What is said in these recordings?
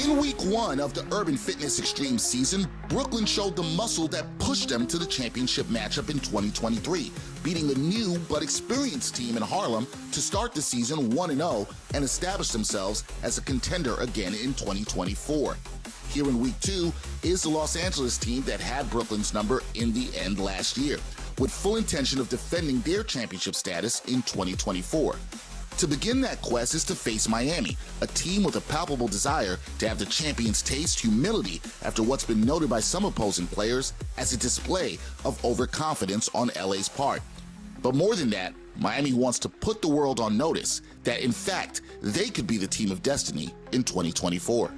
In week 1 of the Urban Fitness Extreme season, Brooklyn showed the muscle that pushed them to the championship matchup in 2023, beating a new but experienced team in Harlem to start the season 1-0 and establish themselves as a contender again in 2024. Here in week 2 is the Los Angeles team that had Brooklyn's number in the end last year, with full intention of defending their championship status in 2024. To begin that quest is to face Miami, a team with a palpable desire to have the champion's taste humility after what's been noted by some opposing players as a display of overconfidence on LA's part. But more than that, Miami wants to put the world on notice that, in fact, they could be the team of destiny in 2024.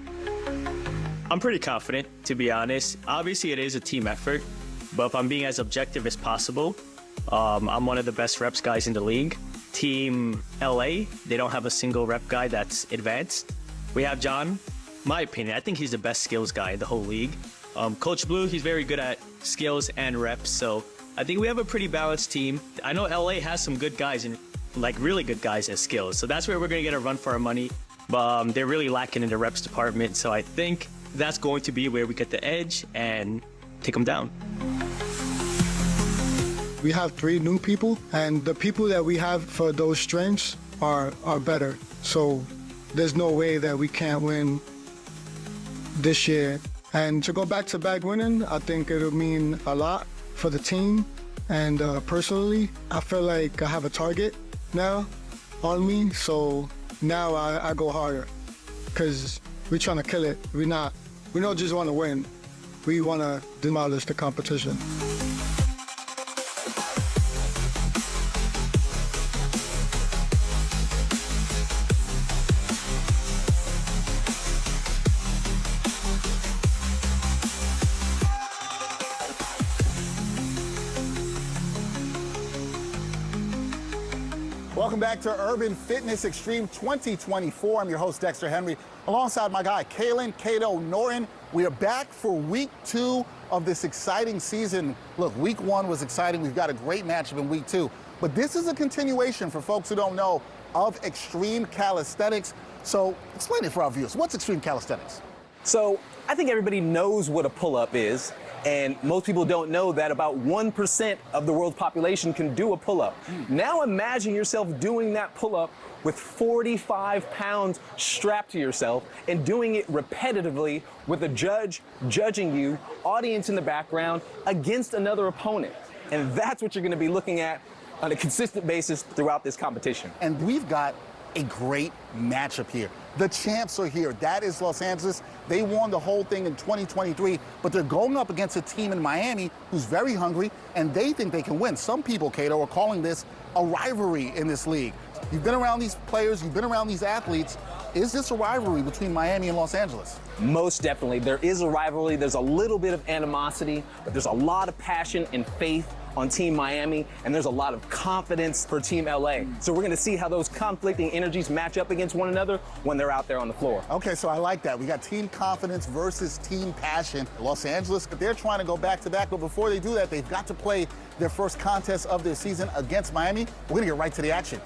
I'm pretty confident, to be honest. Obviously, it is a team effort, but if I'm being as objective as possible, I'm one of the best reps guys in the league. Team LA, they don't have a single rep guy that's advanced. We have John. My opinion, I think he's the best skills guy in the whole league. Coach Blue, he's very good at skills and reps, so I think we have a pretty balanced team. I know LA has some good guys, and like really good guys at skills, so that's where we're going to get a run for our money. But they're really lacking in the reps department, so I think that's going to be where we get the edge and take them down. We have 3 new people, and the people that we have for those strengths are better. So there's no way that we can't win this year. And to go back-to-back winning, I think it'll mean a lot for the team. And personally, I feel like I have a target now on me. So now I go harder because we're trying to kill it. We don't just want to win. We want to demolish the competition. Welcome back to Urban Fitness Extreme 2024. I'm your host, Dexter Henry, alongside my guy, Kalen Kato Norton. We are back for week 2 of this exciting season. Look, week 1 was exciting. We've got a great matchup in week 2. But this is a continuation, for folks who don't know, of extreme calisthenics. So explain it for our viewers. What's extreme calisthenics? So I think everybody knows what a pull-up is. And most people don't know that about 1% of the world's population can do a pull-up. Now imagine yourself doing that pull-up with 45 pounds strapped to yourself and doing it repetitively with a judge judging you, audience in the background, against another opponent. And that's what you're gonna be looking at on a consistent basis throughout this competition. And we've got a great matchup here. The champs are here. That is Los Angeles. They won the whole thing in 2023, but they're going up against a team in Miami who's very hungry, and they think they can win. Some people, Cato, are calling this a rivalry in this league. You've been around these players, you've been around these athletes. Is this a rivalry between Miami and Los Angeles? Most definitely. There is a rivalry. There's a little bit of animosity, but there's a lot of passion and faith on Team Miami, and there's a lot of confidence for Team LA. So we're gonna see how those conflicting energies match up against one another when they're out there on the floor. Okay, so I like that. We got team confidence versus team passion. Los Angeles, they're trying to go back-to-back, but before they do that, they've got to play their first contest of their season against Miami. We're gonna get right to the action.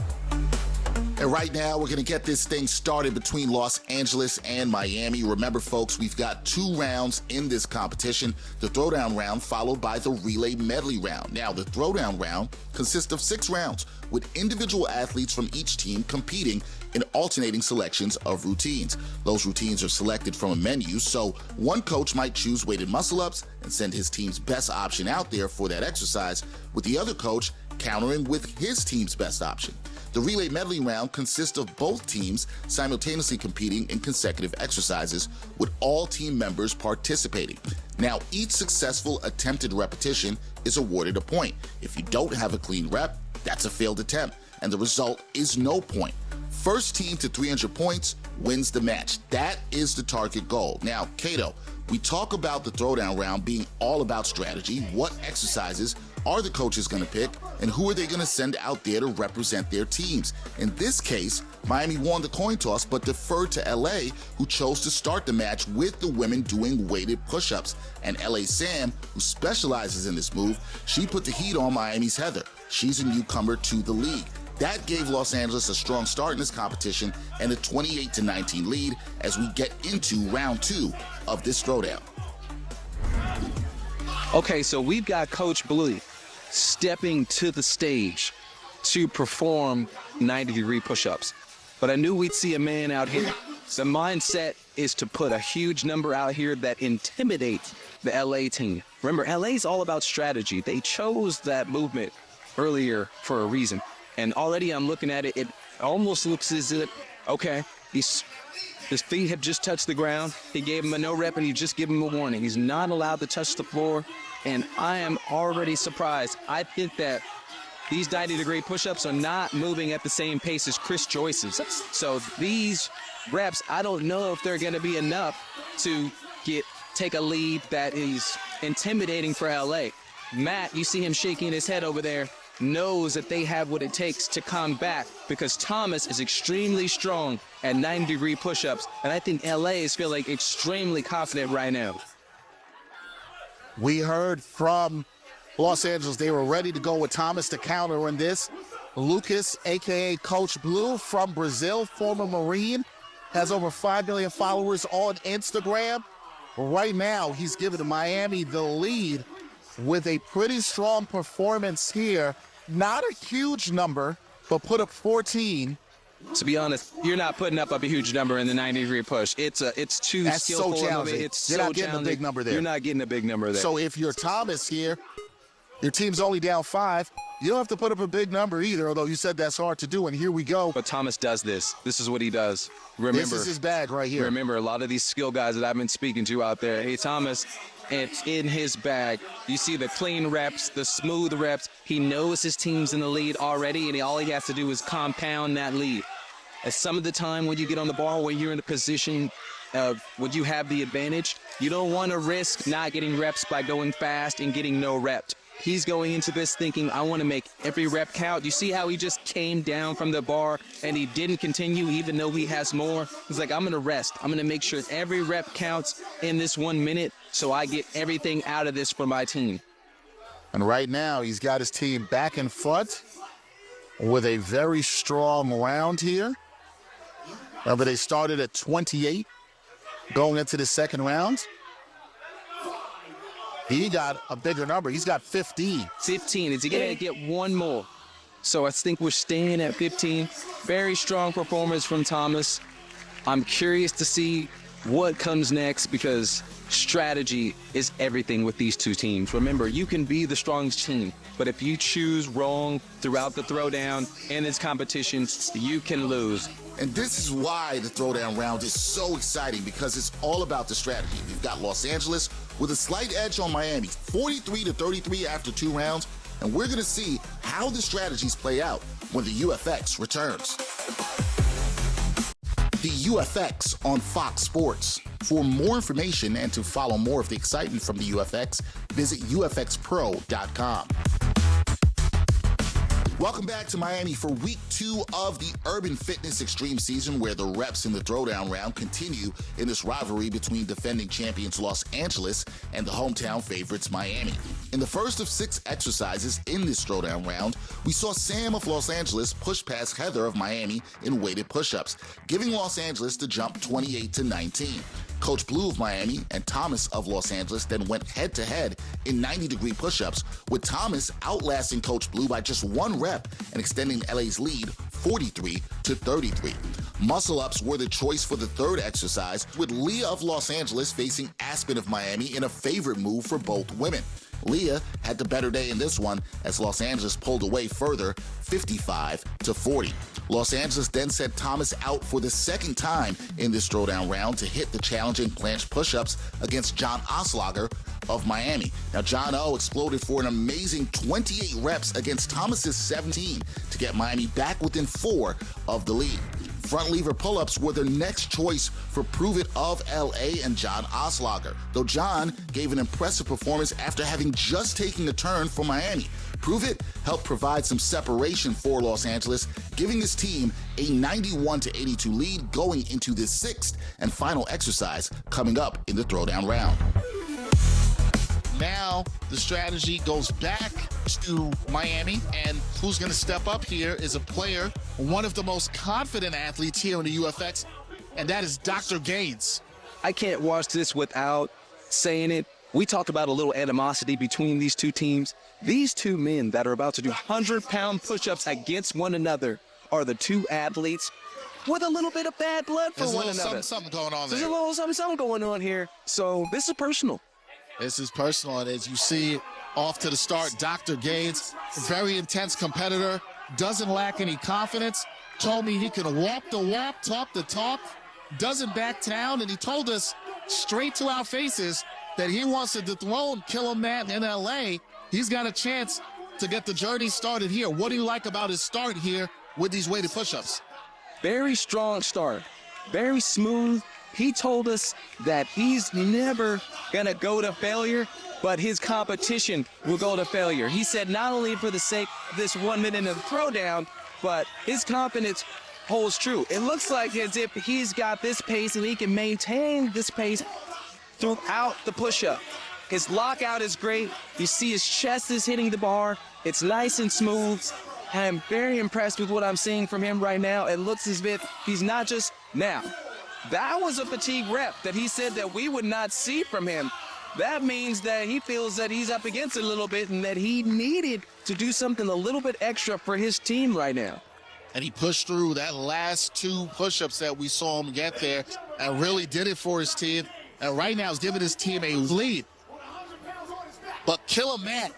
And right now, we're going to get this thing started between Los Angeles and Miami. Remember, folks, we've got 2 rounds in this competition. The throwdown round followed by the relay medley round. Now, the throwdown round consists of 6 rounds with individual athletes from each team competing in alternating selections of routines. Those routines are selected from a menu, so one coach might choose weighted muscle-ups and send his team's best option out there for that exercise, with the other coach countering with his team's best option. The relay medley round consists of both teams simultaneously competing in consecutive exercises, with all team members participating. Now, each successful attempted repetition is awarded a point. If you don't have a clean rep, that's a failed attempt, and the result is no point. First team to 300 points wins the match. That is the target goal. Now, Cato, we talk about the throwdown round being all about strategy. What exercises are the coaches going to pick, and who are they going to send out there to represent their teams? In this case, Miami won the coin toss but deferred to LA, who chose to start the match with the women doing weighted push-ups. And LA Sam, who specializes in this move, she put the heat on Miami's Heather. She's a newcomer to the league. That gave Los Angeles a strong start in this competition and a 28-19 lead as we get into round 2 of this throwdown. Okay, so we've got Coach Blue stepping to the stage to perform 90-degree push-ups. But I knew we'd see a man out here. The mindset is to put a huge number out here that intimidates the LA team. Remember, LA's all about strategy. They chose that movement earlier for a reason. And already I'm looking at it, it almost looks as if, okay, his feet have just touched the ground. He gave him a no rep and he just gave him a warning. He's not allowed to touch the floor. And I am already surprised. I think that these 90-degree push-ups are not moving at the same pace as Chris Joyce's. So these reps, I don't know if they're going to be enough to take a lead that is intimidating for LA. Matt, you see him shaking his head over there, knows that they have what it takes to combat because Thomas is extremely strong at 90-degree push-ups, and I think LA is feeling extremely confident right now. We heard from Los Angeles they were ready to go with Thomas to counter in this. Lucas, a.k.a. Coach Blue from Brazil, former Marine, has over 5 million followers on Instagram. Right now, he's giving Miami the lead with a pretty strong performance here. Not a huge number, but put up 14. To be honest, you're not putting up a huge number in the 90-degree push. It's too That's skillful. so challenging. It's You're so not getting challenging. a big number there. You're not getting a big number there. So if you're Thomas here, your team's only down 5. You don't have to put up a big number either, although you said that's hard to do, and here we go. But Thomas does this. This is what he does. Remember, This is his bag right here. Remember, a lot of these skill guys that I've been speaking to out there, hey, Thomas, it's in his bag. You see the clean reps, the smooth reps. He knows his team's in the lead already, and all he has to do is compound that lead. As some of the time when you get on the ball, when you're in the position of when you have the advantage, you don't want to risk not getting reps by going fast and getting no rep. He's going into this thinking, I want to make every rep count. You see how he just came down from the bar and he didn't continue even though he has more? He's like, I'm going to rest. I'm going to make sure every rep counts in this 1 minute so I get everything out of this for my team. And right now, he's got his team back in front with a very strong round here. Remember, they started at 28 going into the second round. He got a bigger number. He's got 15. 15. Is he going to get one more? So I think we're staying at 15. Very strong performance from Thomas. I'm curious to see what comes next because strategy is everything with these two teams. Remember, you can be the strongest team, but if you choose wrong throughout the throwdown and its competition, you can lose. And this is why the throwdown round is so exciting because it's all about the strategy. We've got Los Angeles with a slight edge on Miami, 43-33 after 2 rounds, and we're going to see how the strategies play out when the UFX returns. The UFX on Fox Sports. For more information and to follow more of the excitement from the UFX, visit ufxpro.com. Welcome back to Miami for week 2 of the Urban Fitness Extreme season, where the reps in the throwdown round continue in this rivalry between defending champions Los Angeles and the hometown favorites Miami. In the first of 6 exercises in this throwdown round, we saw Sam of Los Angeles push past Heather of Miami in weighted push-ups, giving Los Angeles the jump 28-19. Coach Blue of Miami and Thomas of Los Angeles then went head-to-head in 90-degree push-ups, with Thomas outlasting Coach Blue by just 1 rep and extending LA's lead 43-33. Muscle-ups were the choice for the third exercise, with Leah of Los Angeles facing Aspen of Miami in a favorite move for both women. Leah had the better day in this one as Los Angeles pulled away further, 55-40. Los Angeles then sent Thomas out for the second time in this throwdown round to hit the challenging planche push-ups against John Oslager of Miami. Now, John O exploded for an amazing 28 reps against Thomas's 17 to get Miami back within 4 of the lead. Front lever pull-ups were the next choice for Prove It of LA and John Oslager, though John gave an impressive performance after having just taken a turn for Miami. Prove It helped provide some separation for Los Angeles, giving his team a 91-82 lead going into this 6th and final exercise coming up in the throwdown round. Now now the strategy goes back to Miami, and who's going to step up here is a player, one of the most confident athletes here in the UFX, and that is Dr. Gaines. I can't watch this without saying it. We talked about a little animosity between these two teams. These two men that are about to do 100-pound push-ups against one another are the two athletes with a little bit of bad blood for There's one a little another. something going on There's there. a little something going on here. So this is personal. This is personal, and as you see off to the start, Dr. Gaines, very intense competitor, doesn't lack any confidence, told me he can walk the walk, talk the talk, doesn't back down, and he told us straight to our faces that he wants to dethrone Killer Matt in LA. He's got a chance to get the journey started here. What do you like about his start here with these weighted push-ups? Very strong start, very smooth. He told us that he's never gonna go to failure, but his competition will go to failure. He said not only for the sake of this 1 minute of throwdown, but his confidence holds true. It looks like as if he's got this pace and he can maintain this pace throughout the push-up. His lockout is great. You see his chest is hitting the bar. It's nice and smooth. I'm very impressed with what I'm seeing from him right now. It looks as if he's not just now. That was a fatigue rep that he said that we would not see from him. That means that he feels that he's up against it a little bit and that he needed to do something a little bit extra for his team right now. And he pushed through that last two push-ups that we saw him get there and really did it for his team. And right now he's giving his team a lead. But Killer Matt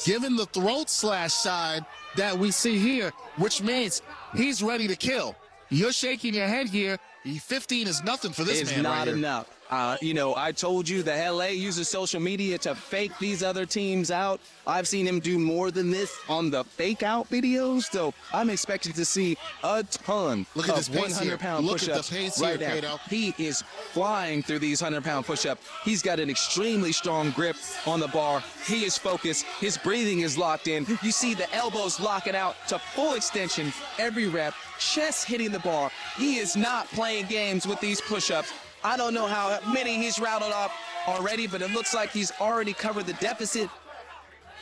giving the throat slash sign that we see here, which means he's ready to kill. You're shaking your head here. 15 is nothing for this It's man not right here. enough. I told you that LA uses social media to fake these other teams out. I've seen him do more than this on the fake out videos, so I'm expecting to see a ton Look at of this pace here. 100-pound Look at the push-ups pace right here, now. Kato. He is flying through these 100-pound push-ups. He's got an extremely strong grip on the bar. He is focused. His breathing is locked in. You see the elbows locking out to full extension every rep. Chest hitting the bar. He is not playing games with these push-ups. I don't know how many he's rattled off already, but it looks like he's already covered the deficit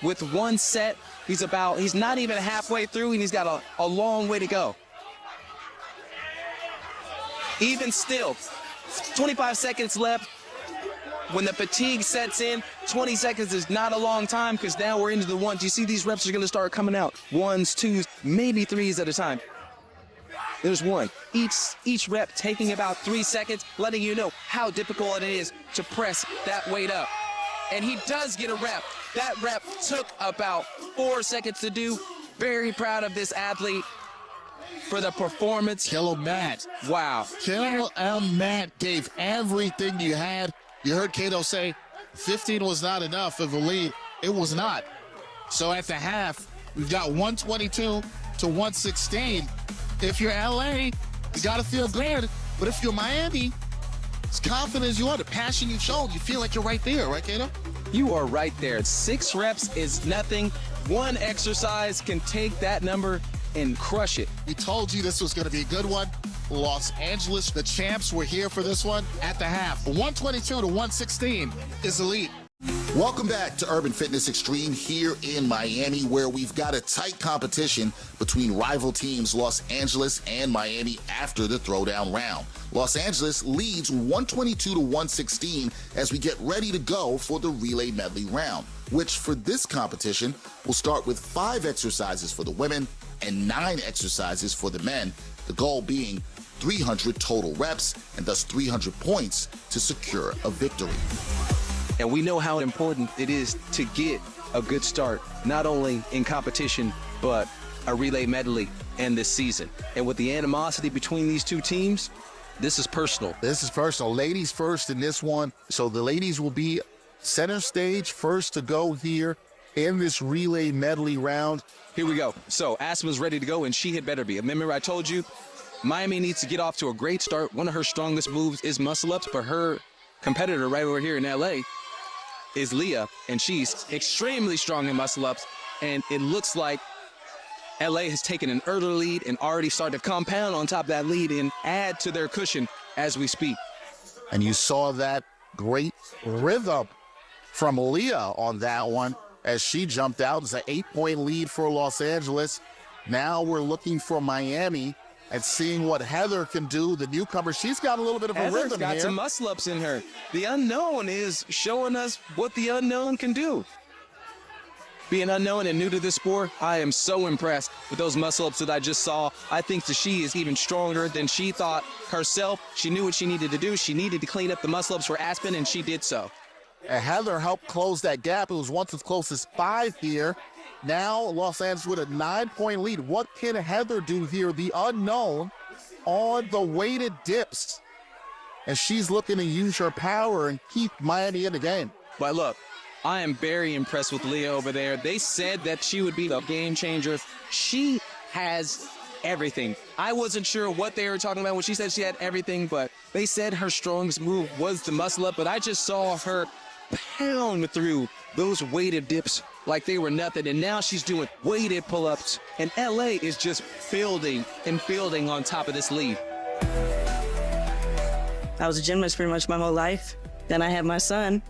with one set. He's not even halfway through, and he's got a long way to go. Even still, 25 seconds left. When the fatigue sets in, 20 seconds is not a long time because now we're into the ones. You see these reps are going to start coming out. Ones, twos, maybe threes at a time. There's one. Each rep taking about 3 seconds, letting you know how difficult it is to press that weight up. And he does get a rep. That rep took about 4 seconds to do. Very proud of this athlete for the performance. Killer Matt. Wow. Killer Matt gave everything you had. You heard Kato say 15 was not enough of a lead. It was not. So at the half, we've got 122 to 116. If you're LA, you gotta feel good. But if you're Miami, as confident as you are, the passion you've shown, you feel like you're right there, right, Kato? You are right there. 6 reps is nothing. One exercise can take that number and crush it. We told you this was gonna be a good one. Los Angeles, the champs, were here for this one at the half. 122 to 116 is the lead. Welcome back to Urban Fitness Extreme here in Miami, where we've got a tight competition between rival teams Los Angeles and Miami after the throwdown round. Los Angeles leads 122 to 116 as we get ready to go for the relay medley round, which for this competition will start with 5 exercises for the women and 9 exercises for the men, the goal being 300 total reps and thus 300 points to secure a victory. And we know how important it is to get a good start, not only in competition, but a relay medley and this season. And with the animosity between these two teams, this is personal. This is personal. Ladies first in this one. So the ladies will be center stage first to go here in this relay medley round. Here we go. So Asma's ready to go, and she had better be. Remember, I told you, Miami needs to get off to a great start. One of her strongest moves is muscle-ups, but her competitor right over here in LA is Leah, and she's extremely strong in muscle-ups, and it looks like LA has taken an early lead and already started to compound on top of that lead and add to their cushion as we speak. And you saw that great rhythm from Leah on that one as she jumped out. It's an 8-point lead for Los Angeles. Now we're looking for Miami and seeing what Heather can do, the newcomer. She's got a little bit of a Heather's rhythm got here. some muscle-ups in her. The unknown is showing us what the unknown can do. Being unknown and new to this sport, I am so impressed with those muscle-ups that I just saw. I think that she is even stronger than she thought herself. She knew what she needed to do. She needed to clean up the muscle-ups for Aspen, and she did so. And Heather helped close that gap. It was once as close as 5 here. Now Los Angeles with a 9-point lead. What can Heather do here? The unknown on the weighted dips. And she's looking to use her power and keep Miami in the game. But look, I am very impressed with Leah over there. They said that she would be the game changer. She has everything. I wasn't sure what they were talking about when she said she had everything, but they said her strongest move was the muscle up. But I just saw her pound through those weighted dips like they were nothing, and now she's doing weighted pull-ups, and LA is just building and building on top of this lead. I was a gymnast pretty much my whole life. Then I had my son,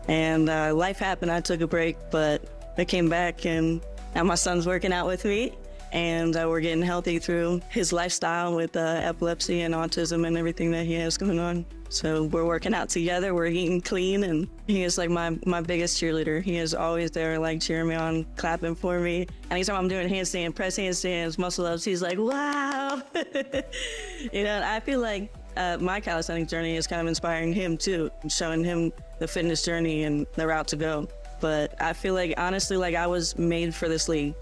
and life happened. I took a break, but I came back, and now my son's working out with me, and we're getting healthy through his lifestyle with epilepsy and autism and everything that he has going on. So we're working out together, we're eating clean, and he is like my biggest cheerleader. He is always there, like cheering me on, clapping for me. Anytime I'm doing handstand, press handstands, muscle ups, he's like, wow. You know, I feel like my calisthenics journey is kind of inspiring him too, showing him the fitness journey and the route to go. But I feel like, honestly, like I was made for this league.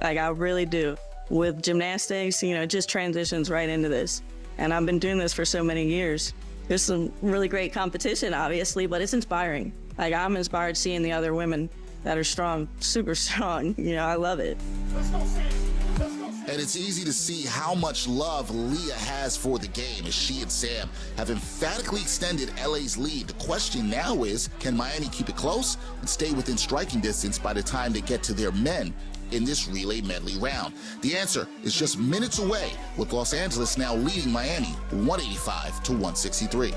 Like I really do. With gymnastics, you know, it just transitions right into this. And I've been doing this for so many years. There's some really great competition, obviously, but it's inspiring. Like I'm inspired seeing the other women that are strong, super strong. You know, I love it. And it's easy to see how much love Leah has for the game as she and Sam have emphatically extended LA's lead. The question now is, can Miami keep it close and stay within striking distance by the time they get to their men in this relay medley round? The answer is just minutes away, with Los Angeles now leading Miami 185 to 163.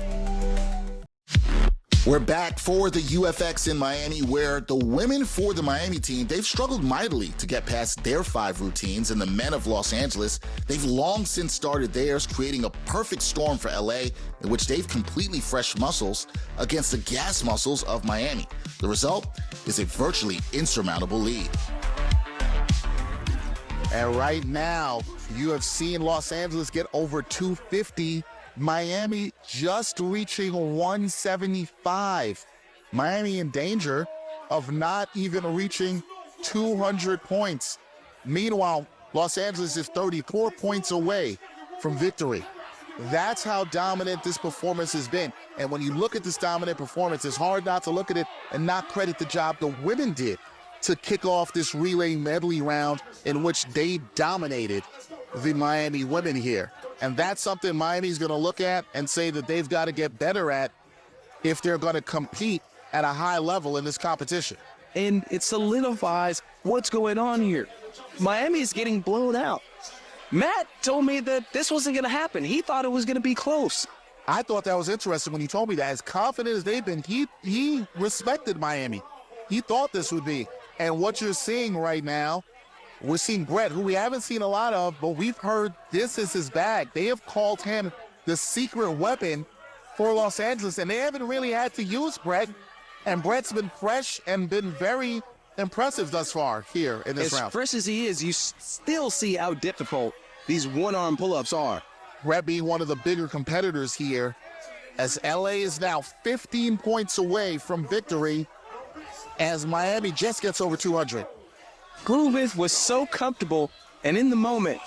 We're back for the UFX in Miami, where the women for the Miami team, they've struggled mightily to get past their 5 routines, and the men of Los Angeles, they've long since started theirs, creating a perfect storm for LA, in which they've completely fresh muscles against the gas muscles of Miami. The result is a virtually insurmountable lead. And right now, you have seen Los Angeles get over 250. Miami just reaching 175. Miami in danger of not even reaching 200 points. Meanwhile, Los Angeles is 34 points away from victory. That's how dominant this performance has been. And when you look at this dominant performance, it's hard not to look at it and not credit the job the women did to kick off this relay medley round in which they dominated the Miami women here. And that's something Miami's going to look at and say that they've got to get better at if they're going to compete at a high level in this competition. And it solidifies what's going on here. Miami is getting blown out. Matt told me that this wasn't going to happen. He thought it was going to be close. I thought that was interesting when he told me that. As confident as they've been, he respected Miami. He thought this would be. And what you're seeing right now, we're seeing Brett, who we haven't seen a lot of, but we've heard this is his bag. They have called him the secret weapon for Los Angeles, and they haven't really had to use Brett. And Brett's been fresh and been very impressive thus far here in this round. As fresh as he is, you still see how difficult these one-arm pull-ups are. Brett being one of the bigger competitors here, as LA is now 15 points away from victory, as Miami just gets over 200. Groovith was so comfortable, and in the moment,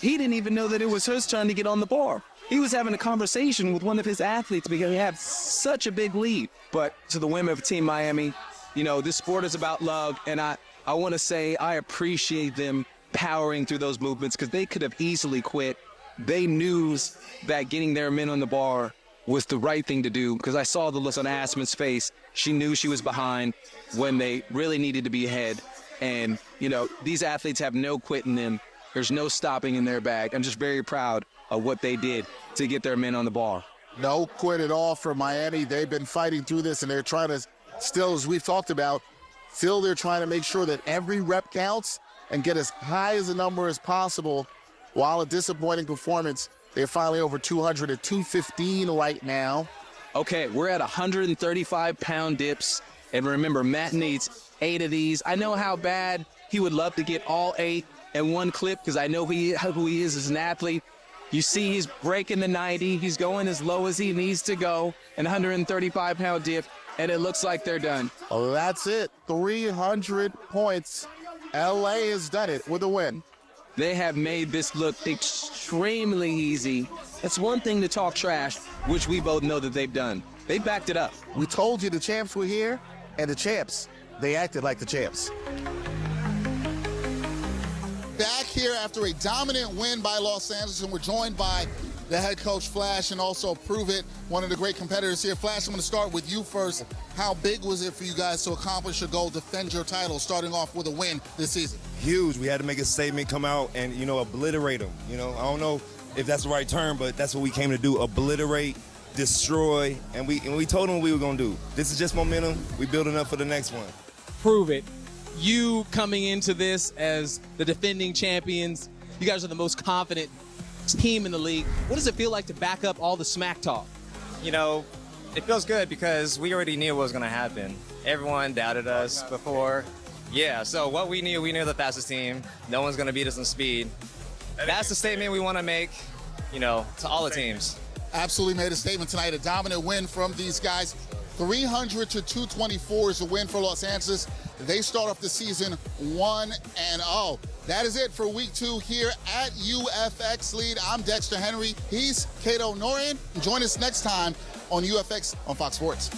he didn't even know that it was his turn to get on the bar. He was having a conversation with one of his athletes because he had such a big lead. But to the women of Team Miami, you know, this sport is about love, and I want to say I appreciate them powering through those movements because they could have easily quit. They knew that getting their men on the bar was the right thing to do because I saw the look on Aspen's face. She knew she was behind when they really needed to be ahead. And, you know, these athletes have no quit in them. There's no stopping in their bag. I'm just very proud of what they did to get their men on the bar. No quit at all for Miami. They've been fighting through this, and they're trying to still, as we've talked about, still they're trying to make sure that every rep counts and get as high as a number as possible. While a disappointing performance, they're finally over 200 at 215 right now. Okay, we're at 135-pound dips. And remember, Matt needs 8 of these. I know how bad he would love to get all 8 in one clip because I know who he is as an athlete. You see he's breaking the 90. He's going as low as he needs to go, an 135-pound dip, and it looks like they're done. Oh, that's it. 300 points. LA has done it with a win. They have made this look extremely easy. It's one thing to talk trash, which we both know that they've done. They backed it up. We told you the champs were here, and the champs, they acted like the champs. Back here after a dominant win by Los Angeles, and we're joined by the head coach, Flash, and also Prove It, one of the great competitors here. Flash, I'm going to start with you first. How big was it for you guys to accomplish your goal, defend your title, starting off with a win this season? Huge. We had to make a statement, come out and, obliterate them. I don't know if that's the right term, but that's what we came to do, obliterate, destroy, and we told them what we were going to do. This is just momentum. We building up for the next one. Prove It. You coming into this as the defending champions, you guys are the most confident team in the league. What does it feel like to back up all the smack talk? It feels good because we already knew what was going to happen. Everyone doubted us before. Yeah, so what we knew the fastest team. No one's going to beat us in speed. That's the statement we want to make, to all the teams. Absolutely made a statement tonight. A dominant win from these guys. 300 to 224 is a win for Los Angeles. They start off the season 1-0. That is it for week 2 here at UFX Lead. I'm Dexter Henry. He's Kato Norian. Join us next time on UFX on Fox Sports.